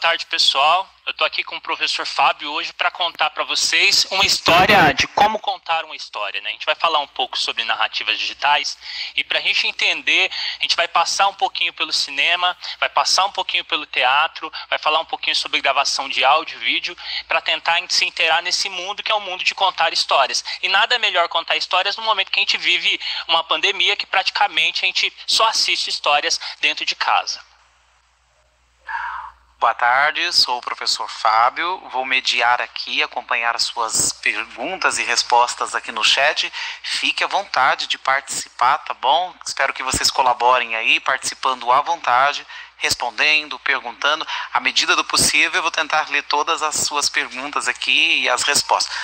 tarde, pessoal. Eu estou aqui com o professor Fábio hoje para contar para vocês uma história de como contar uma história, né? A gente vai falar um pouco sobre narrativas digitais e para a gente entender, a gente vai passar um pouquinho pelo cinema, vai passar um pouquinho pelo teatro, vai falar um pouquinho sobre gravação de áudio e vídeo para tentar se inteirar nesse mundo que é o mundo de contar histórias. E nada melhor contar histórias no momento que a gente vive uma pandemia que praticamente a gente só assiste histórias dentro de casa. Boa tarde, sou o professor Fábio, vou mediar aqui, acompanhar as suas perguntas e respostas aqui no chat. Fique à vontade de participar, tá bom? Espero que vocês colaborem aí, participando à vontade, respondendo, perguntando. À medida do possível, eu vou tentar ler todas as suas perguntas aqui e as respostas.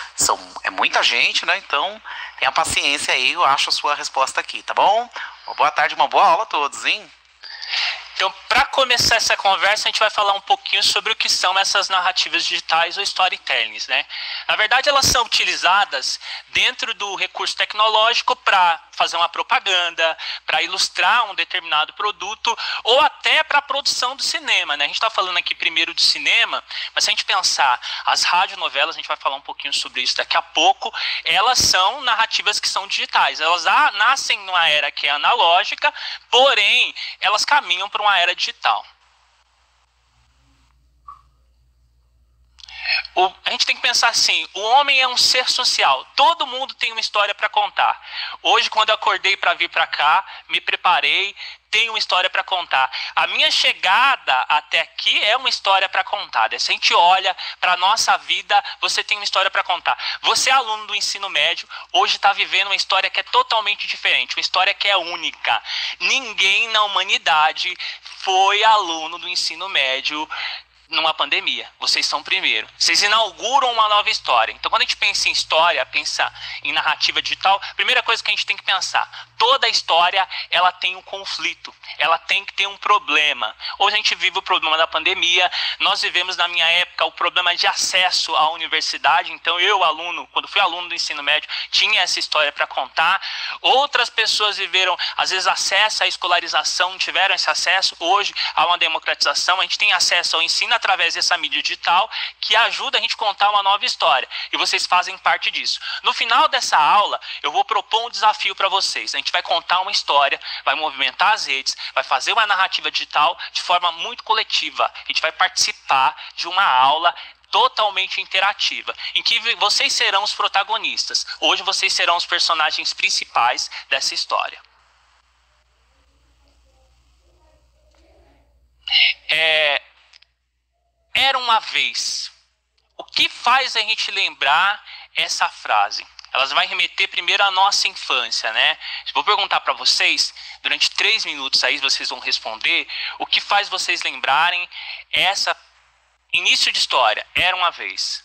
É muita gente, né? Então, tenha paciência aí, eu acho a sua resposta aqui, tá bom? Uma boa tarde, uma boa aula a todos, hein? Então, para começar essa conversa, a gente vai falar um pouquinho sobre o que são essas narrativas digitais ou storytellings, né? Na verdade, elas são utilizadas dentro do recurso tecnológico para fazer uma propaganda, para ilustrar um determinado produto ou até para a produção do cinema, né? A gente está falando aqui primeiro do cinema, mas se a gente pensar as radionovelas, a gente vai falar um pouquinho sobre isso daqui a pouco, elas são narrativas que são digitais. Elas nascem numa era que é analógica, porém, elas caminham para uma era digital. A gente tem que pensar assim, o homem é um ser social, todo mundo tem uma história para contar. Hoje, quando eu acordei para vir para cá, me preparei, tenho uma história para contar. A minha chegada até aqui é uma história para contar. Se a gente olha para a nossa vida, você tem uma história para contar. Você é aluno do ensino médio, hoje está vivendo uma história que é totalmente diferente, uma história que é única. Ninguém na humanidade foi aluno do ensino médio numa pandemia. Vocês são o primeiro. Vocês inauguram uma nova história. Então, quando a gente pensa em história, pensa em narrativa digital, a primeira coisa que a gente tem que pensar, toda história, ela tem um conflito. Ela tem que ter um problema. Hoje a gente vive o problema da pandemia. Nós vivemos, na minha época, o problema de acesso à universidade. Então, eu, aluno, quando fui aluno do ensino médio, tinha essa história para contar. Outras pessoas viveram, às vezes, acesso à escolarização, não tiveram esse acesso. Hoje, há uma democratização. A gente tem acesso ao ensino através dessa mídia digital que ajuda a gente a contar uma nova história. E vocês fazem parte disso. No final dessa aula, eu vou propor um desafio para vocês. A gente vai contar uma história, vai movimentar as redes, vai fazer uma narrativa digital de forma muito coletiva. A gente vai participar de uma aula totalmente interativa, em que vocês serão os protagonistas. Hoje vocês serão os personagens principais dessa história. Era uma vez. O que faz a gente lembrar essa frase? Elas vão remeter primeiro à nossa infância, né? Vou perguntar para vocês, durante 3 minutos aí vocês vão responder, o que faz vocês lembrarem essa início de história, era uma vez.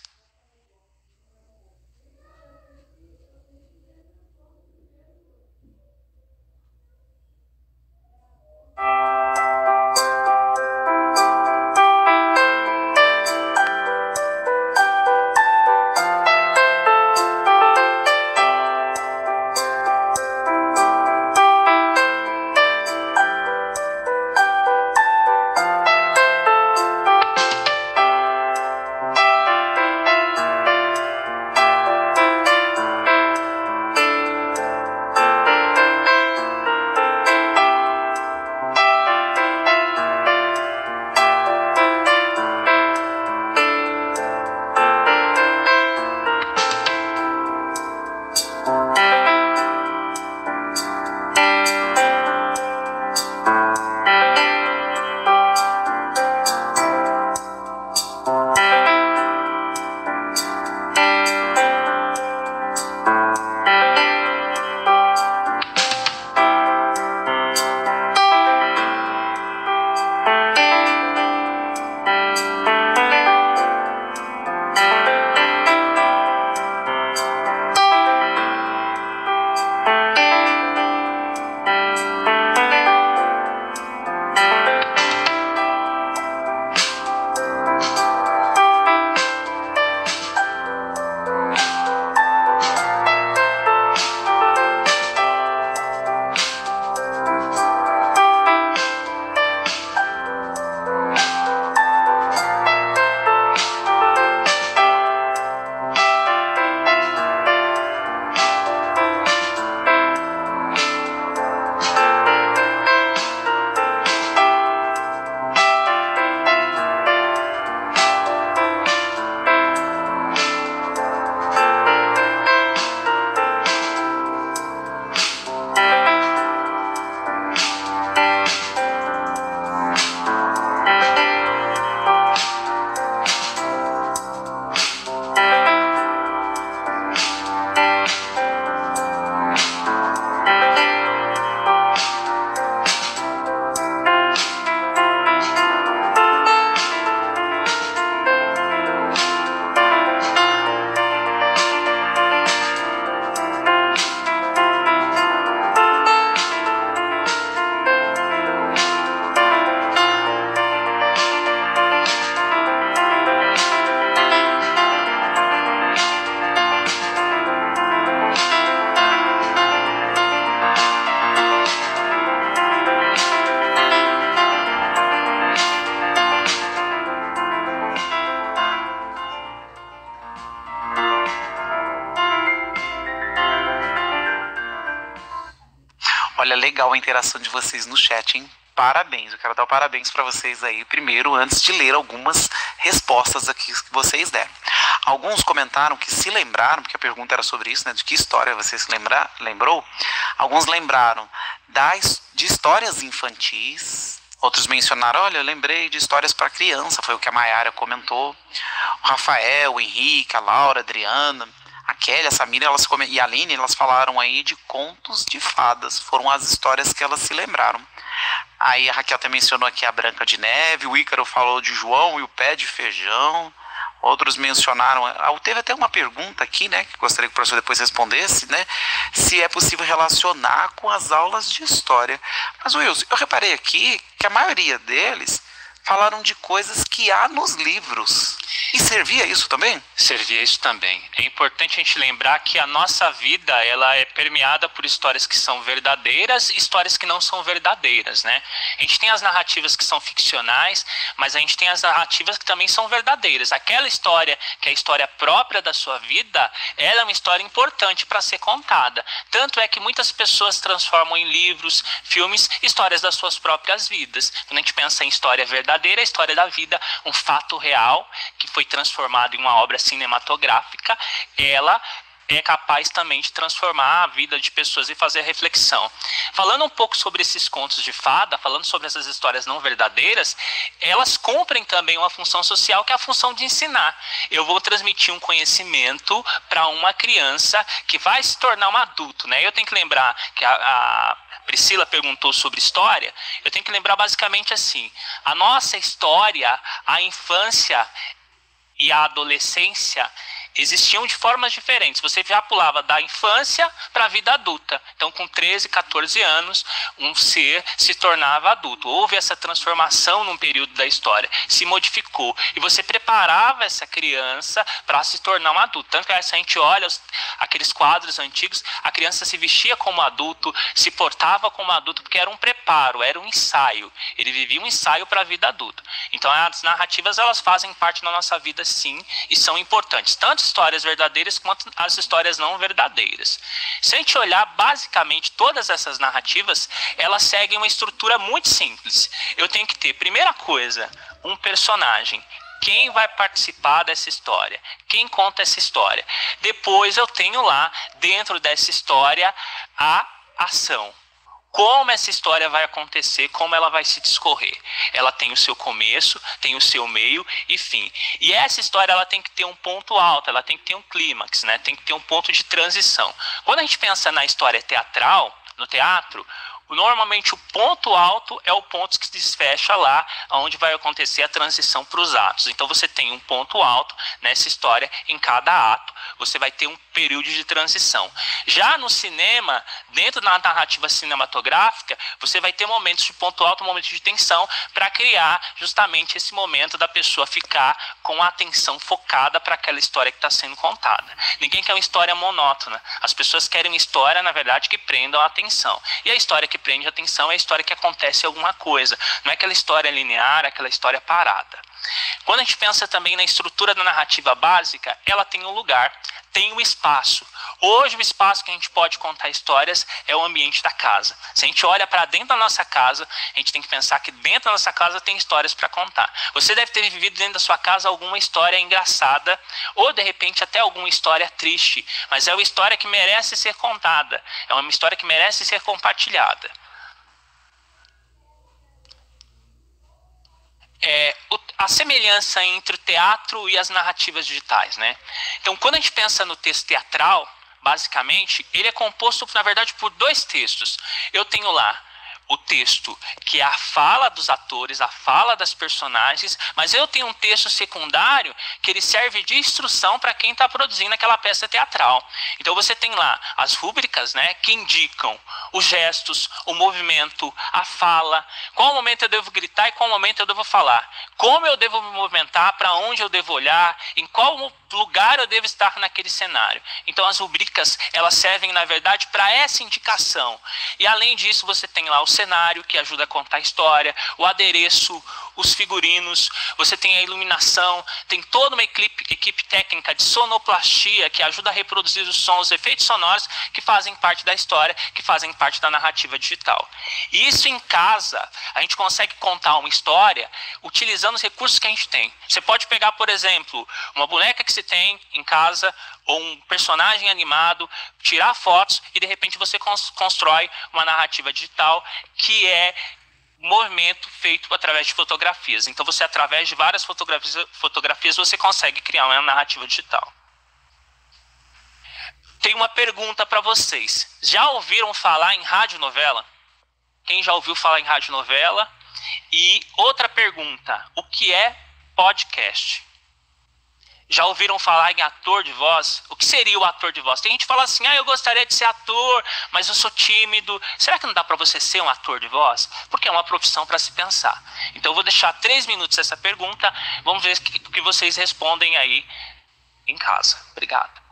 Olha, legal a interação de vocês no chat, hein? Parabéns, eu quero dar parabéns para vocês aí primeiro, antes de ler algumas respostas aqui que vocês deram. Alguns comentaram que se lembraram, porque a pergunta era sobre isso, né? De que história você se lembrou? Alguns lembraram de histórias infantis. Outros mencionaram, olha, eu lembrei de histórias para criança, foi o que a Mayara comentou. O Rafael, o Henrique, a Laura, a Adriana, a Kelly, a Samira e a Aline, elas falaram aí de contos de fadas. Foram as histórias que elas se lembraram. Aí a Raquel até mencionou aqui a Branca de Neve, o Ícaro falou de João e o Pé de Feijão. Outros mencionaram, teve até uma pergunta aqui, né, que gostaria que o professor depois respondesse, né, se é possível relacionar com as aulas de história. Mas, Wilson, eu reparei aqui que a maioria deles falaram de coisas que há nos livros. E servia isso também? Servia isso também. É importante a gente lembrar que a nossa vida, ela é permeada por histórias que são verdadeiras e histórias que não são verdadeiras, né? A gente tem as narrativas que são ficcionais, mas a gente tem as narrativas que também são verdadeiras. Aquela história que é a história própria da sua vida, ela é uma história importante para ser contada. Tanto é que muitas pessoas transformam em livros, filmes, histórias das suas próprias vidas. Quando a gente pensa em história verdadeira, a história da vida, um fato real que foi transformado em uma obra cinematográfica, ela é capaz também de transformar a vida de pessoas e fazer reflexão. Falando um pouco sobre esses contos de fada, falando sobre essas histórias não verdadeiras, elas cumprem também uma função social, que é a função de ensinar. Eu vou transmitir um conhecimento para uma criança que vai se tornar um adulto, né? Eu tenho que lembrar que a Priscila perguntou sobre história, eu tenho que lembrar basicamente assim, a nossa história, a infância e a adolescência existiam de formas diferentes. Você já pulava da infância para a vida adulta. Então, com 13, 14 anos, um ser se tornava adulto. Houve essa transformação num período da história. Se modificou. E você preparava essa criança para se tornar um adulto. Tanto que se a gente olha aqueles quadros antigos, a criança se vestia como adulto, se portava como adulto, porque era um preparo, era um ensaio. Ele vivia um ensaio para a vida adulta. Então, as narrativas, elas fazem parte da nossa vida, sim, e são importantes. Tanto histórias verdadeiras quanto as histórias não verdadeiras. Se a gente olhar, basicamente, todas essas narrativas, elas seguem uma estrutura muito simples. Eu tenho que ter, primeira coisa, um personagem. Quem vai participar dessa história? Quem conta essa história? Depois eu tenho lá, dentro dessa história, a ação. Como essa história vai acontecer, como ela vai se discorrer. Ela tem o seu começo, tem o seu meio e fim. E essa história, ela tem que ter um ponto alto, ela tem que ter um clímax, né? Tem que ter um ponto de transição. Quando a gente pensa na história teatral, no teatro, normalmente o ponto alto é o ponto que se desfecha lá, onde vai acontecer a transição para os atos. Então você tem um ponto alto nessa história em cada ato. Você vai ter um período de transição. Já no cinema, dentro da narrativa cinematográfica, você vai ter momentos de ponto alto, momentos de tensão, para criar justamente esse momento da pessoa ficar com a atenção focada para aquela história que está sendo contada. Ninguém quer uma história monótona. As pessoas querem uma história, na verdade, que prendam a atenção. E a história que prende a atenção é a história que acontece alguma coisa. Não é aquela história linear, é aquela história parada. Quando a gente pensa também na estrutura da narrativa básica, ela tem um lugar, tem um espaço. Hoje o espaço que a gente pode contar histórias é o ambiente da casa. Se a gente olha para dentro da nossa casa, a gente tem que pensar que dentro da nossa casa tem histórias para contar. Você deve ter vivido dentro da sua casa alguma história engraçada, ou de repente até alguma história triste, mas é uma história que merece ser contada, é uma história que merece ser compartilhada. A semelhança entre o teatro e as narrativas digitais, né? Então, quando a gente pensa no texto teatral, basicamente, ele é composto, na verdade, por dois textos. Eu tenho lá o texto que é a fala dos atores, a fala das personagens, mas eu tenho um texto secundário que ele serve de instrução para quem está produzindo aquela peça teatral. Então você tem lá as rúbricas, né, que indicam os gestos, o movimento, a fala, qual momento eu devo gritar e qual momento eu devo falar, como eu devo me movimentar, para onde eu devo olhar, em qual lugar eu devo estar naquele cenário. Então as rubricas, elas servem na verdade para essa indicação. E além disso você tem lá os cenário, que ajuda a contar a história, o adereço, os figurinos, você tem a iluminação, tem toda uma equipe técnica de sonoplastia que ajuda a reproduzir os sons, os efeitos sonoros que fazem parte da história, que fazem parte da narrativa digital. E isso em casa, a gente consegue contar uma história utilizando os recursos que a gente tem. Você pode pegar, por exemplo, uma boneca que você tem em casa, ou um personagem animado, tirar fotos e de repente você constrói uma narrativa digital que é movimento feito através de fotografias. Então você, através de várias fotografias, você consegue criar uma narrativa digital. Tem uma pergunta para vocês. Já ouviram falar em radionovela? Quem já ouviu falar em radionovela? E outra pergunta, o que é podcast? Já ouviram falar em ator de voz? O que seria o ator de voz? Tem gente que fala assim, eu gostaria de ser ator, mas eu sou tímido. Será que não dá para você ser um ator de voz? Porque é uma profissão para se pensar. Então eu vou deixar 3 minutos essa pergunta. Vamos ver o que vocês respondem aí em casa. Obrigado.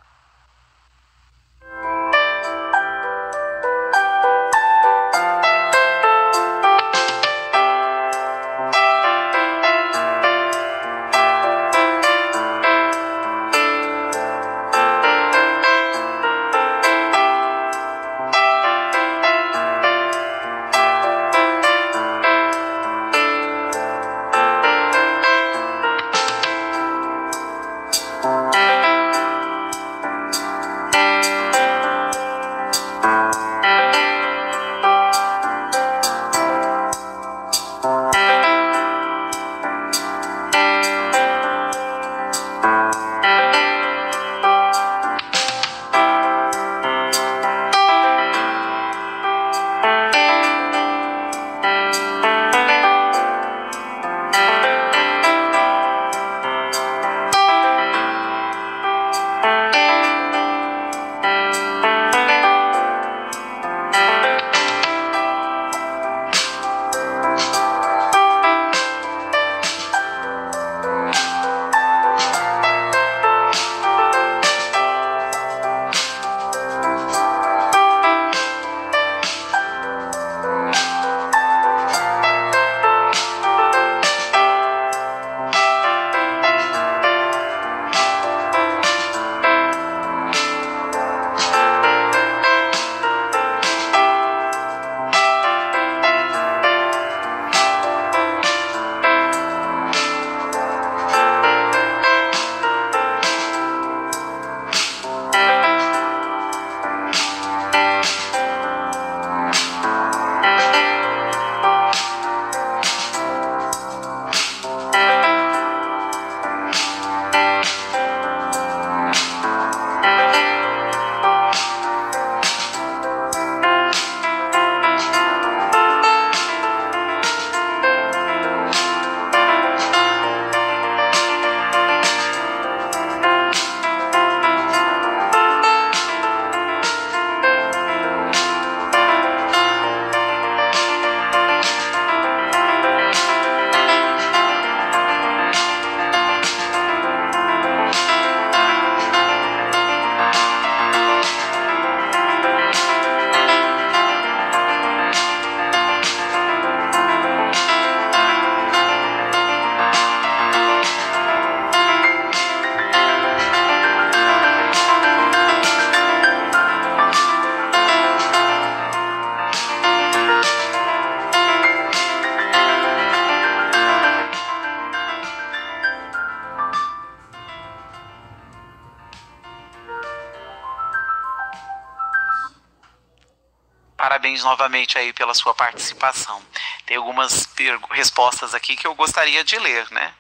Parabéns novamente aí pela sua participação. Tem algumas respostas aqui que eu gostaria de ler, né?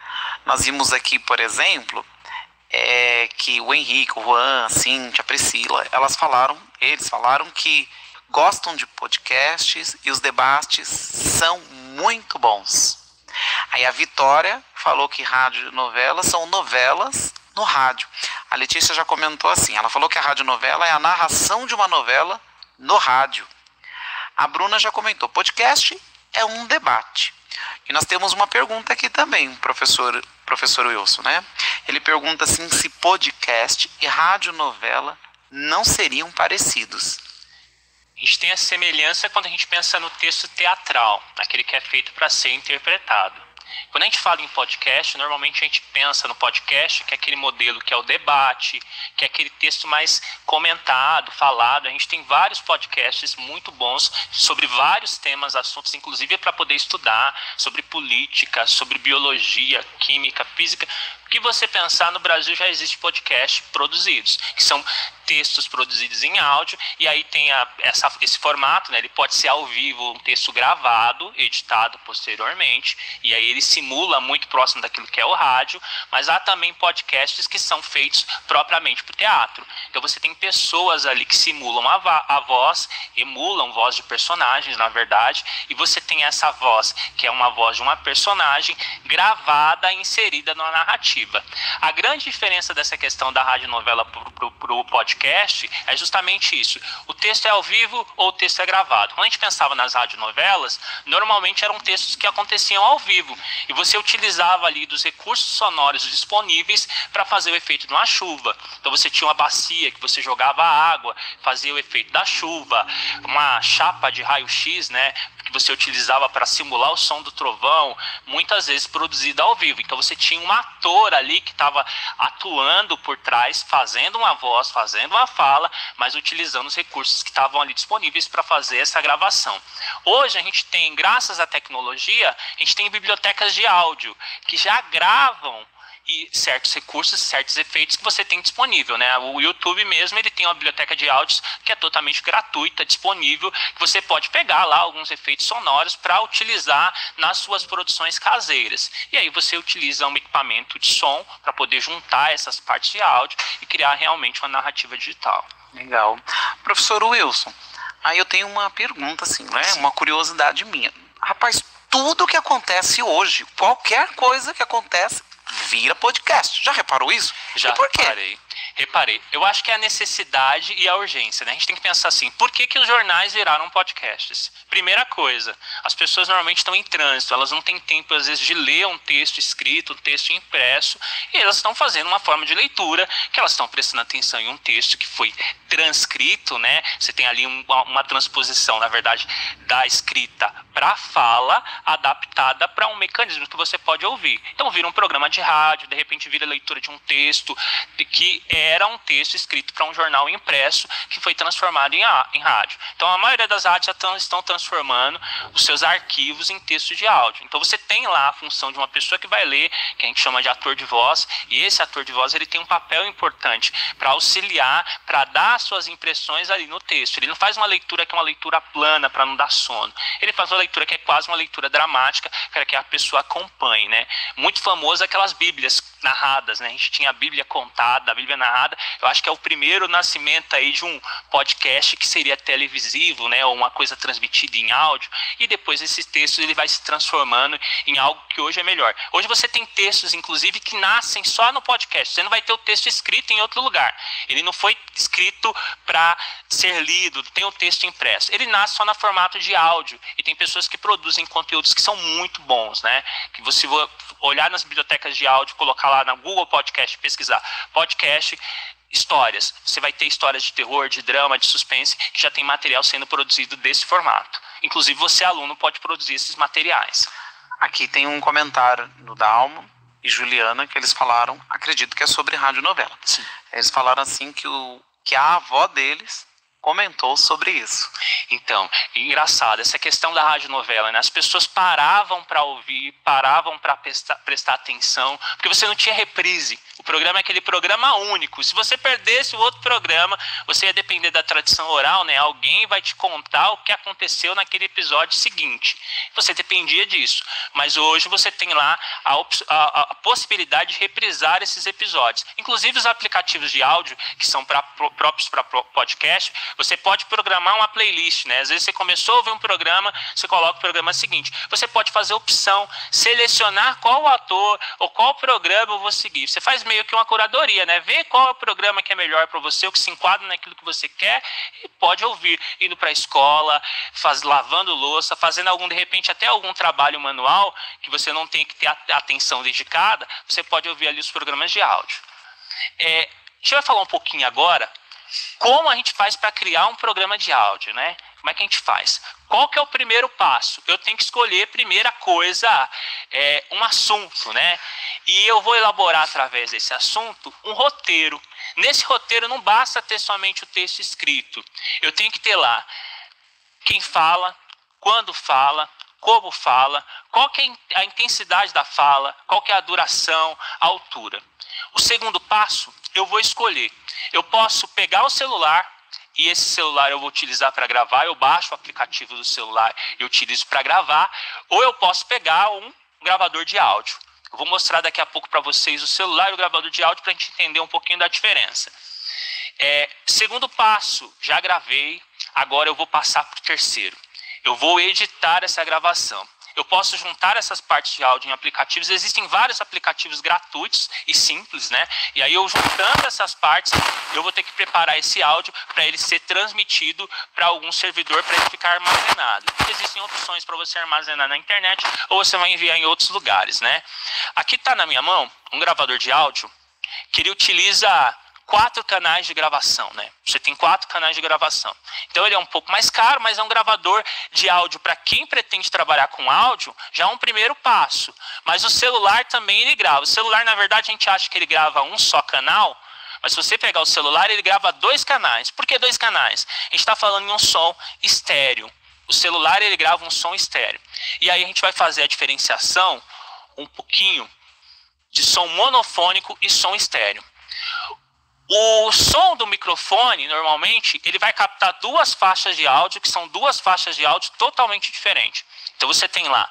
Nós vimos aqui, por exemplo, que o Henrique, o Juan, a Cíntia, a Priscila, eles falaram que gostam de podcasts e os debates são muito bons. Aí a Vitória falou que rádio e novelas são novelas no rádio. A Letícia já comentou assim, ela falou que a radionovela é a narração de uma novela no rádio. A Bruna já comentou, podcast é um debate. E nós temos uma pergunta aqui também, professor Wilson, né? Ele pergunta assim, se podcast e radionovela não seriam parecidos. A gente tem a semelhança quando a gente pensa no texto teatral, aquele que é feito para ser interpretado. Quando a gente fala em podcast, normalmente a gente pensa no podcast, que é aquele modelo que é o debate, que é aquele texto mais comentado, falado. A gente tem vários podcasts muito bons sobre vários temas, assuntos, inclusive para poder estudar sobre política, sobre biologia, química, física. O que você pensar, no Brasil já existe podcast produzidos, que são textos produzidos em áudio, e aí tem esse formato, né? Ele pode ser ao vivo, um texto gravado, editado posteriormente, e aí ele simula muito próximo daquilo que é o rádio, mas há também podcasts que são feitos propriamente para o teatro. Então você tem pessoas ali que simulam a voz, emulam voz de personagens, na verdade, e você tem essa voz, que é uma voz de uma personagem, gravada e inserida na narrativa. A grande diferença dessa questão da radionovela para o podcast é justamente isso. O texto é ao vivo ou o texto é gravado. Quando a gente pensava nas radionovelas, normalmente eram textos que aconteciam ao vivo. E você utilizava ali dos recursos sonoros disponíveis para fazer o efeito de uma chuva. Então você tinha uma bacia que você jogava água, fazia o efeito da chuva, uma chapa de raio-x, né, que você utilizava para simular o som do trovão, muitas vezes produzida ao vivo. Então você tinha um ator ali que estava atuando por trás, fazendo uma voz, fazendo uma fala, mas utilizando os recursos que estavam ali disponíveis para fazer essa gravação. Hoje a gente tem, graças à tecnologia, a gente tem bibliotecas de áudio que já gravam e certos recursos, certos efeitos que você tem disponível, né? O YouTube mesmo, ele tem uma biblioteca de áudios que é totalmente gratuita, disponível, que você pode pegar lá alguns efeitos sonoros para utilizar nas suas produções caseiras. E aí você utiliza um equipamento de som para poder juntar essas partes de áudio e criar realmente uma narrativa digital. Legal. Professor Wilson, aí eu tenho uma pergunta assim, né? Uma curiosidade minha. Rapaz, tudo que acontece hoje, qualquer coisa que acontece, vira podcast. Já reparou isso? Já reparei. Eu acho que é a necessidade e a urgência, né? A gente tem que pensar assim, por que os jornais viraram podcasts? Primeira coisa, as pessoas normalmente estão em trânsito, elas não têm tempo, às vezes, de ler um texto escrito, um texto impresso, e elas estão fazendo uma forma de leitura, que elas estão prestando atenção em um texto que foi transcrito, né? Você tem ali uma transposição, na verdade, da escrita para a fala, adaptada para um mecanismo que você pode ouvir. Então vira um programa de rádio, de repente vira leitura de um texto, que era um texto escrito para um jornal impresso, que foi transformado em rádio. Então a maioria das rádios já estão transformando os seus arquivos em texto de áudio. Então você tem lá a função de uma pessoa que vai ler, que a gente chama de ator de voz, e esse ator de voz ele tem um papel importante para auxiliar, para dar suas impressões ali no texto. Ele não faz uma leitura que é uma leitura plana para não dar sono. Ele faz uma leitura que é quase uma leitura dramática, para que a pessoa acompanhe, né? Muito famoso aquelas bíblias narradas, né? A gente tinha a Bíblia contada, a Bíblia narrada. Eu acho que é o primeiro nascimento aí de um podcast que seria televisivo, né? Ou uma coisa transmitida em áudio. E depois esse texto ele vai se transformando em algo que hoje é melhor. Hoje você tem textos, inclusive, que nascem só no podcast. Você não vai ter o texto escrito em outro lugar. Ele não foi escrito para ser lido, tem o texto impresso. Ele nasce só no formato de áudio. E tem pessoas que produzem conteúdos que são muito bons, né? Que você vai olhar nas bibliotecas de áudio, colocar lá na Google Podcast, pesquisar podcast, histórias. Você vai ter histórias de terror, de drama, de suspense, que já tem material sendo produzido desse formato. Inclusive você, aluno, pode produzir esses materiais. Aqui tem um comentário do Dalmo e Juliana que eles falaram, acredito que é sobre radionovela. Sim. Eles falaram assim que a avó deles comentou sobre isso. Então, engraçado, essa questão da radionovela, né? As pessoas paravam para ouvir, paravam para prestar atenção, porque você não tinha reprise. O programa é aquele programa único. Se você perdesse o outro programa, você ia depender da tradição oral, né? Alguém vai te contar o que aconteceu naquele episódio seguinte. Você dependia disso. Mas hoje você tem lá a possibilidade de reprisar esses episódios. Inclusive os aplicativos de áudio, que são próprios para podcast, você pode programar uma playlist, né? Às vezes você começou a ouvir um programa, você coloca o programa seguinte. Você pode fazer opção, selecionar qual ator ou qual programa eu vou seguir. Você faz meio que uma curadoria, né? Vê qual é o programa que é melhor para você, o que se enquadra naquilo que você quer e pode ouvir. Indo para a escola, lavando louça, fazendo de repente até algum trabalho manual que você não tem que ter atenção dedicada, você pode ouvir ali os programas de áudio. A gente vai falar um pouquinho agora como a gente faz para criar um programa de áudio, né? Como é que a gente faz? Qual que é o primeiro passo? Eu tenho que escolher, primeira coisa, um assunto, né? E eu vou elaborar através desse assunto um roteiro. Nesse roteiro não basta ter somente o texto escrito. Eu tenho que ter lá quem fala, quando fala, como fala, qual que é a intensidade da fala, qual que é a duração, a altura. O segundo passo, eu vou escolher. Eu posso pegar o celular, e esse celular eu vou utilizar para gravar, eu baixo o aplicativo do celular e utilizo para gravar, ou eu posso pegar um gravador de áudio. Eu vou mostrar daqui a pouco para vocês o celular e o gravador de áudio para a gente entender um pouquinho da diferença. Segundo passo, já gravei, agora eu vou passar para o terceiro. Eu vou editar essa gravação. Eu posso juntar essas partes de áudio em aplicativos. Existem vários aplicativos gratuitos e simples, né? E aí eu juntando essas partes, eu vou ter que preparar esse áudio para ele ser transmitido para algum servidor para ele ficar armazenado. Existem opções para você armazenar na internet ou você vai enviar em outros lugares, né? Aqui está na minha mão um gravador de áudio que ele utiliza 4 canais de gravação, né? Você tem 4 canais de gravação. Então ele é um pouco mais caro, mas é um gravador de áudio para quem pretende trabalhar com áudio, já é um primeiro passo. Mas o celular também ele grava. O celular, na verdade, a gente acha que ele grava um só canal, mas se você pegar o celular, ele grava 2 canais. Por que 2 canais? A gente está falando em um som estéreo. O celular ele grava um som estéreo. E aí a gente vai fazer a diferenciação um pouquinho de som monofônico e som estéreo. O som do microfone, normalmente, ele vai captar 2 faixas de áudio, que são 2 faixas de áudio totalmente diferentes. Então você tem lá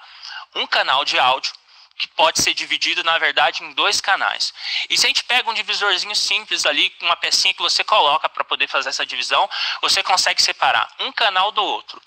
um canal de áudio, que pode ser dividido, na verdade, em 2 canais. E se a gente pega um divisorzinho simples ali, uma pecinha que você coloca para poder fazer essa divisão, você consegue separar um canal do outro.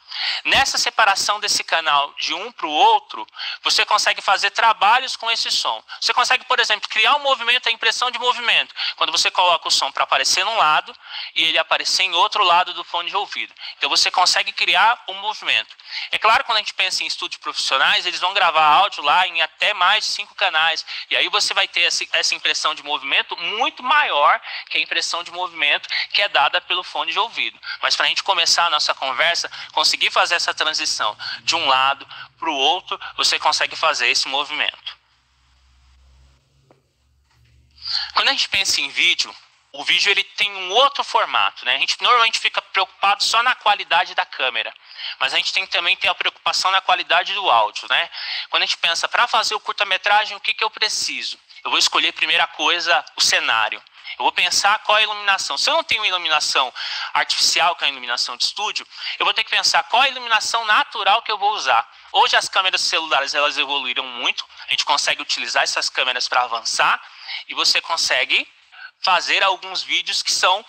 Nessa separação desse canal de um para o outro, você consegue fazer trabalhos com esse som. Você consegue, por exemplo, criar um movimento, a impressão de movimento, quando você coloca o som para aparecer num lado e ele aparecer em outro lado do fone de ouvido. Então você consegue criar um movimento. É claro, quando a gente pensa em estúdios profissionais, eles vão gravar áudio lá em até mais de 5 canais. E aí você vai ter essa impressão de movimento muito maior que a impressão de movimento que é dada pelo fone de ouvido. Mas para a gente começar a nossa conversa, conseguir fazer essa transição de um lado para o outro, você consegue fazer esse movimento. Quando a gente pensa em vídeo, o vídeo ele tem um outro formato, né? A gente normalmente fica preocupado só na qualidade da câmera, mas a gente tem que também ter a preocupação na qualidade do áudio, né? Quando a gente pensa, para fazer o curta-metragem, o que eu preciso? Eu vou escolher, primeira coisa, o cenário. Eu vou pensar qual é a iluminação. Se eu não tenho iluminação artificial, que é a iluminação de estúdio, eu vou ter que pensar qual é a iluminação natural que eu vou usar. Hoje as câmeras celulares elas evoluíram muito, a gente consegue utilizar essas câmeras para avançar e você consegue fazer alguns vídeos que são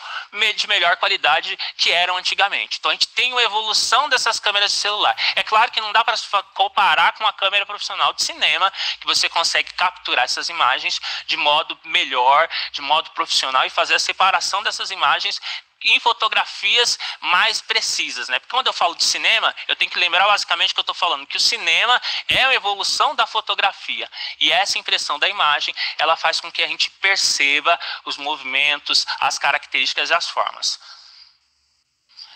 de melhor qualidade que eram antigamente. Então a gente tem uma evolução dessas câmeras de celular. É claro que não dá para comparar com uma câmera profissional de cinema, que você consegue capturar essas imagens de modo melhor, de modo profissional e fazer a separação dessas imagens em fotografias mais precisas, né? Porque quando eu falo de cinema, eu tenho que lembrar basicamente que eu estou falando que o cinema é a evolução da fotografia. E essa impressão da imagem, ela faz com que a gente perceba os movimentos, as características e as formas.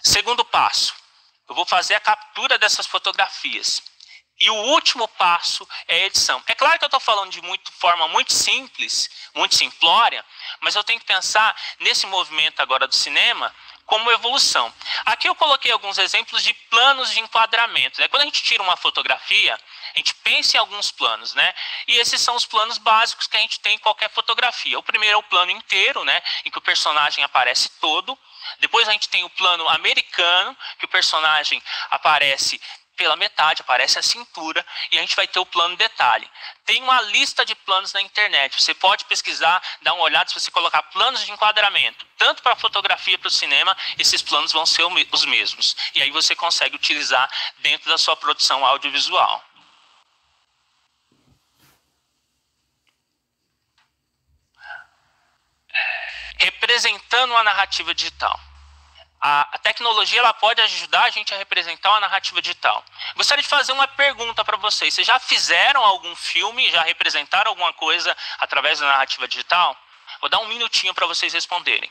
Segundo passo, eu vou fazer a captura dessas fotografias. E o último passo é a edição. É claro que eu estou falando de forma muito simples, muito simplória, mas eu tenho que pensar nesse movimento agora do cinema como evolução. Aqui eu coloquei alguns exemplos de planos de enquadramento, né? Quando a gente tira uma fotografia, a gente pensa em alguns planos, né? E esses são os planos básicos que a gente tem em qualquer fotografia. O primeiro é o plano inteiro, né? Em que o personagem aparece todo. Depois a gente tem o plano americano, que o personagem aparece pela metade, aparece a cintura, e a gente vai ter o plano detalhe. Tem uma lista de planos na internet, você pode pesquisar, dar uma olhada, se você colocar planos de enquadramento, tanto para a fotografia para o cinema, esses planos vão ser os mesmos. E aí você consegue utilizar dentro da sua produção audiovisual. Representando a narrativa digital. A tecnologia ela pode ajudar a gente a representar uma narrativa digital. Gostaria de fazer uma pergunta para vocês. Vocês já fizeram algum filme, já representaram alguma coisa através da narrativa digital? Vou dar um minutinho para vocês responderem.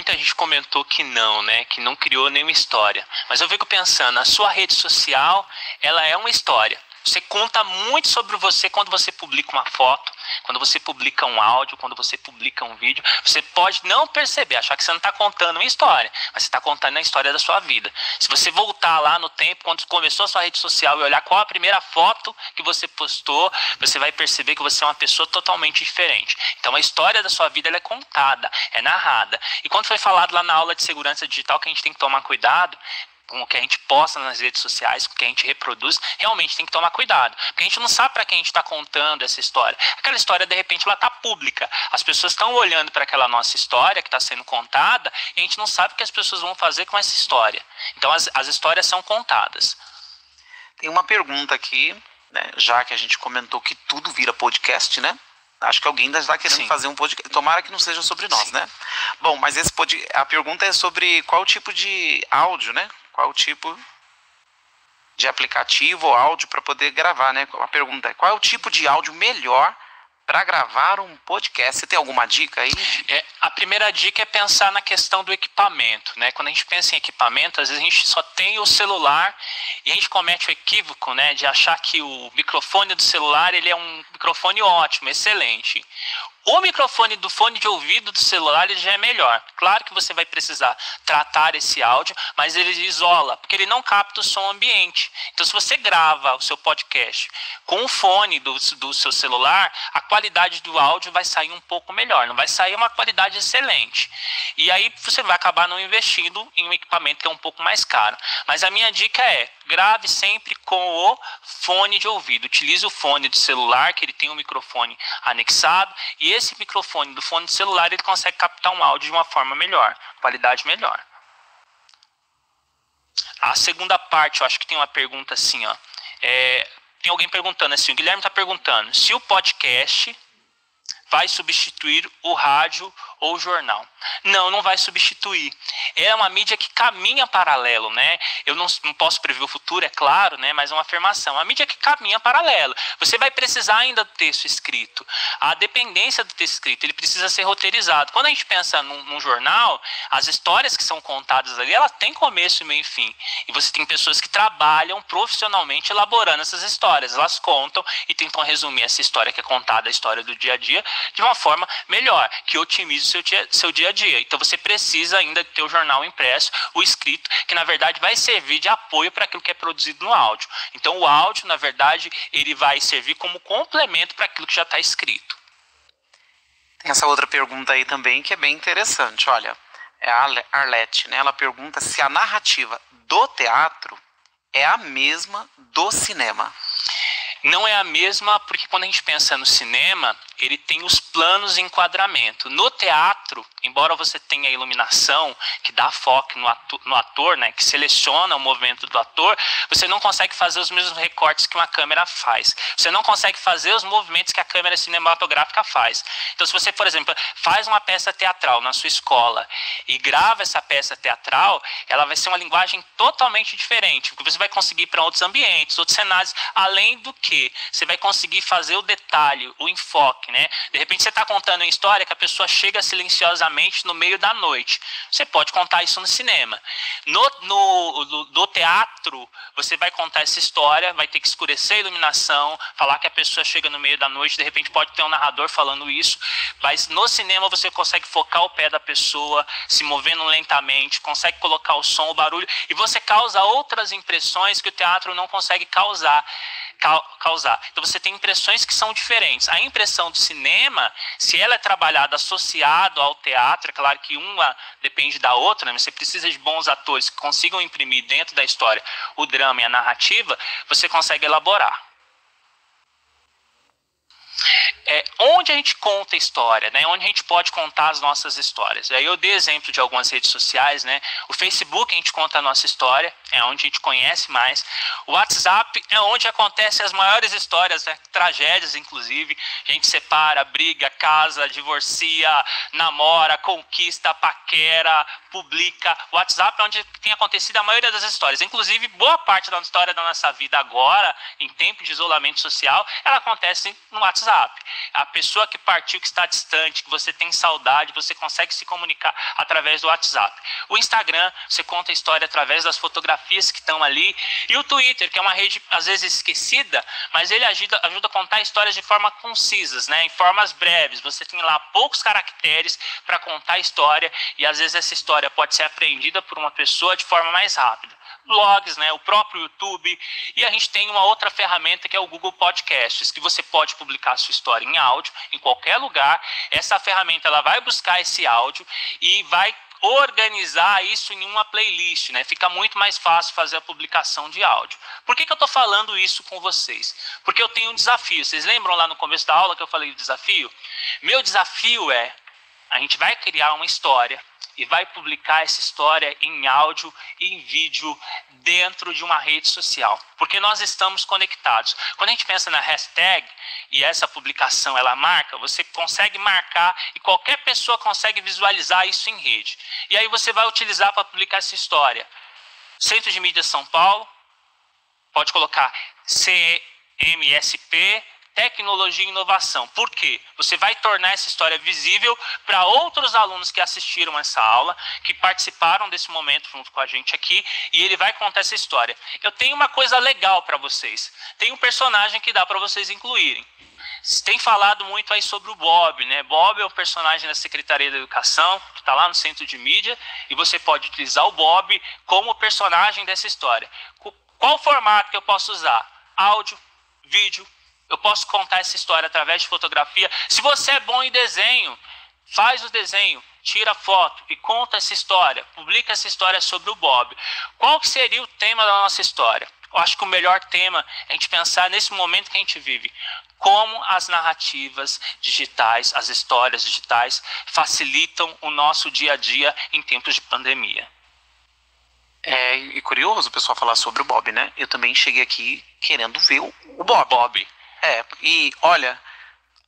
muita gente comentou que não, né? Que não criou nenhuma história. Mas eu fico pensando, a sua rede social, ela é uma história. Você conta muito sobre você quando você publica uma foto, quando você publica um áudio, quando você publica um vídeo. Você pode não perceber, achar que você não está contando uma história, mas você está contando a história da sua vida. Se você voltar lá no tempo, quando começou a sua rede social e olhar qual a primeira foto que você postou, você vai perceber que você é uma pessoa totalmente diferente. Então a história da sua vida ela é contada, é narrada. E quando foi falado lá na aula de segurança digital que a gente tem que tomar cuidado com o que a gente posta nas redes sociais, com o que a gente reproduz, realmente tem que tomar cuidado. Porque a gente não sabe para quem a gente está contando essa história. Aquela história, de repente, ela está pública. As pessoas estão olhando para aquela nossa história que está sendo contada e a gente não sabe o que as pessoas vão fazer com essa história. Então, as histórias são contadas. Tem uma pergunta aqui, né, já que a gente comentou que tudo vira podcast, né? Acho que alguém ainda está querendo fazer um podcast. Tomara que não seja sobre nós, né? Bom, mas a pergunta é sobre qual tipo de áudio, né? Qual tipo de aplicativo ou áudio para poder gravar, né? A pergunta é, qual é o tipo de áudio melhor para gravar um podcast? Você tem alguma dica aí? A primeira dica é pensar na questão do equipamento, né? Quando a gente pensa em equipamento, às vezes a gente só tem o celular e a gente comete o equívoco, né, de achar que o microfone do celular ele é um microfone ótimo, excelente. O microfone do fone de ouvido do celular ele já é melhor. Claro que você vai precisar tratar esse áudio, mas ele isola, porque ele não capta o som ambiente. Então, se você grava o seu podcast com o fone do seu celular, a qualidade do áudio vai sair um pouco melhor. Não vai sair uma qualidade excelente. E aí você vai acabar não investindo em um equipamento que é um pouco mais caro. Mas a minha dica é, grave sempre com o fone de ouvido. Utilize o fone do celular, que ele tem um microfone anexado, e esse microfone do fone de celular ele consegue captar um áudio de uma forma melhor, qualidade melhor. A segunda parte, eu acho que tem uma pergunta assim, ó. Tem alguém perguntando assim, o Guilherme está perguntando se o podcast vai substituir o rádio ou o jornal. Não, não vai substituir. É uma mídia que caminha paralelo, né? Eu não posso prever o futuro, é claro, né? Mas é uma afirmação. Uma mídia que caminha paralelo. Você vai precisar ainda do texto escrito. A dependência do texto escrito, ele precisa ser roteirizado. Quando a gente pensa num jornal, as histórias que são contadas ali, elas têm começo, meio e fim. E você tem pessoas que trabalham profissionalmente elaborando essas histórias. Elas contam e tentam resumir essa história que é contada, a história do dia a dia, de uma forma melhor, que otimize o seu dia a dia. Então você precisa ainda ter o jornal impresso, o escrito, que na verdade vai servir de apoio para aquilo que é produzido no áudio. Então o áudio, na verdade, ele vai servir como complemento para aquilo que já está escrito. Tem essa outra pergunta aí também que é bem interessante. Olha, é a Arlete, né? Ela pergunta se a narrativa do teatro é a mesma do cinema. Não é a mesma, porque quando a gente pensa no cinema, ele tem os planos de enquadramento. No teatro, embora você tenha a iluminação, que dá foco no ator, né, que seleciona o movimento do ator, você não consegue fazer os mesmos recortes que uma câmera faz. Você não consegue fazer os movimentos que a câmera cinematográfica faz. Então, se você, por exemplo, faz uma peça teatral na sua escola e grava essa peça teatral, ela vai ser uma linguagem totalmente diferente, porque você vai conseguir ir para outros ambientes, outros cenários, além do que você vai conseguir fazer o detalhe, o enfoque, né? De repente você está contando uma história que a pessoa chega silenciosamente no meio da noite. Você pode contar isso no cinema. No teatro, você vai contar essa história, vai ter que escurecer a iluminação, falar que a pessoa chega no meio da noite, de repente pode ter um narrador falando isso, mas no cinema você consegue focar o pé da pessoa, se movendo lentamente, consegue colocar o som, o barulho, e você causa outras impressões que o teatro não consegue causar. Então você tem impressões que são diferentes. A impressão do cinema, se ela é trabalhada associado ao teatro, é claro que uma depende da outra, né? Você precisa de bons atores que consigam imprimir dentro da história o drama e a narrativa, você consegue elaborar. Onde a gente conta a história, né? Onde a gente pode contar as nossas histórias. Aí eu dei exemplo de algumas redes sociais, né? O Facebook a gente conta a nossa história, é onde a gente conhece mais. O WhatsApp é onde acontecem as maiores histórias, né? Tragédias inclusive. A gente separa, briga, casa, divorcia, namora, conquista, paquera, publica. O WhatsApp é onde tem acontecido a maioria das histórias. Inclusive, boa parte da história da nossa vida agora, em tempo de isolamento social, ela acontece no WhatsApp. A pessoa pessoa que partiu, que está distante, que você tem saudade, você consegue se comunicar através do WhatsApp. O Instagram, você conta a história através das fotografias que estão ali. E o Twitter, que é uma rede às vezes esquecida, mas ele ajuda a contar histórias de forma concisas, né? Em formas breves. Você tem lá poucos caracteres para contar a história e às vezes essa história pode ser apreendida por uma pessoa de forma mais rápida. Blogs, né, o próprio YouTube, e a gente tem uma outra ferramenta que é o Google Podcasts, que você pode publicar a sua história em áudio, em qualquer lugar. Essa ferramenta ela vai buscar esse áudio e vai organizar isso em uma playlist, né? Fica muito mais fácil fazer a publicação de áudio. Por que eu estou falando isso com vocês? Porque eu tenho um desafio. Vocês lembram lá no começo da aula que eu falei do desafio? Meu desafio é, a gente vai criar uma história e vai publicar essa história em áudio e em vídeo dentro de uma rede social. Porque nós estamos conectados. Quando a gente pensa na hashtag, e essa publicação ela marca, você consegue marcar e qualquer pessoa consegue visualizar isso em rede. E aí você vai utilizar para publicar essa história. Centro de Mídia São Paulo, pode colocar CMSP, Tecnologia e Inovação. Por quê? Você vai tornar essa história visível para outros alunos que assistiram essa aula, que participaram desse momento junto com a gente aqui, e ele vai contar essa história. Eu tenho uma coisa legal para vocês. Tem um personagem que dá para vocês incluírem. Tem falado muito aí sobre o Bob, né? Bob é um personagem da Secretaria da Educação, que está lá no Centro de Mídia, e você pode utilizar o Bob como personagem dessa história. Qual formato que eu posso usar? Áudio, vídeo. Eu posso contar essa história através de fotografia. Se você é bom em desenho, faz o desenho, tira a foto e conta essa história. Publica essa história sobre o Bob. Qual que seria o tema da nossa história? Eu acho que o melhor tema é a gente pensar nesse momento que a gente vive. Como as narrativas digitais, as histórias digitais, facilitam o nosso dia a dia em tempos de pandemia. E curioso o pessoal falar sobre o Bob, né? Eu também cheguei aqui querendo ver o Bob. E olha,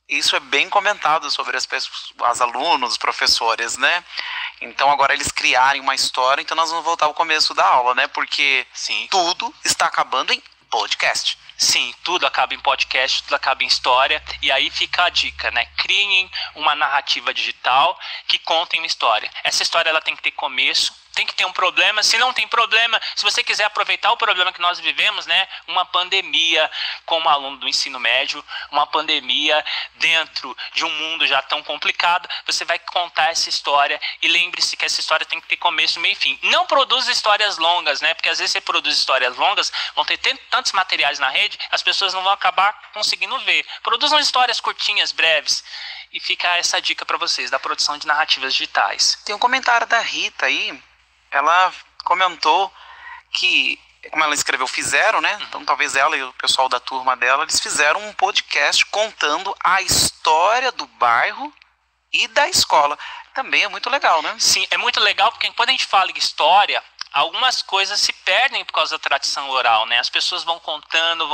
isso é bem comentado sobre as alunos, os professores, né? Então agora eles criarem uma história, então nós vamos voltar ao começo da aula, né? Porque sim, tudo está acabando em podcast. Sim, tudo acaba em podcast, tudo acaba em história. E aí fica a dica, né? Criem uma narrativa digital que contem uma história. Essa história ela tem que ter começo, tem que ter um problema. Se não tem problema, se você quiser aproveitar o problema que nós vivemos, né? Uma pandemia como aluno do ensino médio, uma pandemia dentro de um mundo já tão complicado, você vai contar essa história e lembre-se que essa história tem que ter começo, meio e fim. Não produza histórias longas, né? Porque às vezes você produz histórias longas, vão ter tantos materiais na rede, as pessoas não vão acabar conseguindo ver. Produzam histórias curtinhas, breves. E fica essa dica para vocês da produção de narrativas digitais. Tem um comentário da Rita aí. Ela comentou que, como ela escreveu, fizeram, né? Então talvez ela e o pessoal da turma dela, eles fizeram um podcast contando a história do bairro e da escola. Também é muito legal, né? Sim, é muito legal porque quando a gente fala em história, algumas coisas se perdem por causa da tradição oral, né? As pessoas vão contando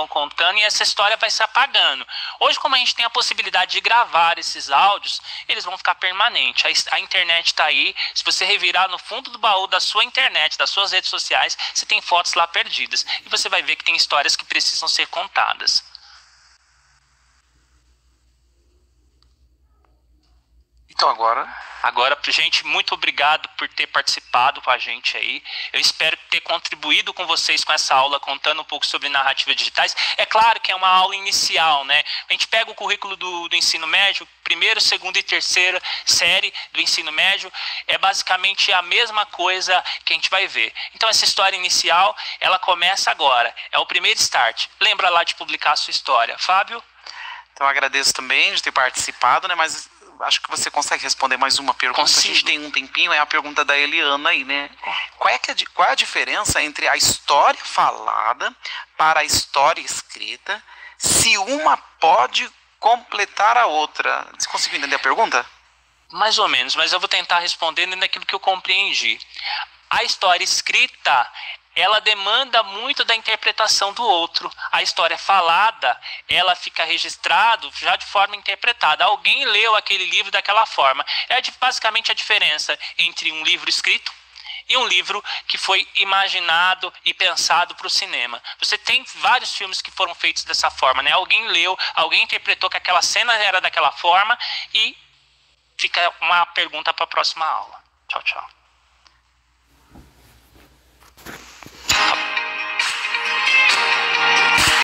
e essa história vai se apagando. Hoje, como a gente tem a possibilidade de gravar esses áudios, eles vão ficar permanentes. A internet está aí. Se você revirar no fundo do baú da sua internet, das suas redes sociais, você tem fotos lá perdidas. E você vai ver que tem histórias que precisam ser contadas. Então Agora, gente, muito obrigado por ter participado com a gente aí. Eu espero ter contribuído com vocês com essa aula, contando um pouco sobre narrativas digitais. É claro que é uma aula inicial, né? A gente pega o currículo do ensino médio, primeira, segunda e terceira série do ensino médio, é basicamente a mesma coisa que a gente vai ver. Então essa história inicial, ela começa agora. É o primeiro start. Lembra lá de publicar a sua história. Fábio? Então agradeço também de ter participado, né? Mas acho que você consegue responder mais uma pergunta. Consigo. A gente tem um tempinho, é a pergunta da Eliana aí, né? Qual é a diferença entre a história falada para a história escrita, se uma pode completar a outra? Você conseguiu entender a pergunta? Mais ou menos, mas eu vou tentar responder naquilo que eu compreendi. A história escrita, ela demanda muito da interpretação do outro. A história falada, ela fica registrado já de forma interpretada. Alguém leu aquele livro daquela forma. É basicamente a diferença entre um livro escrito e um livro que foi imaginado e pensado para o cinema. Você tem vários filmes que foram feitos dessa forma, né? Alguém leu, alguém interpretou que aquela cena era daquela forma e fica uma pergunta para a próxima aula. Tchau, tchau.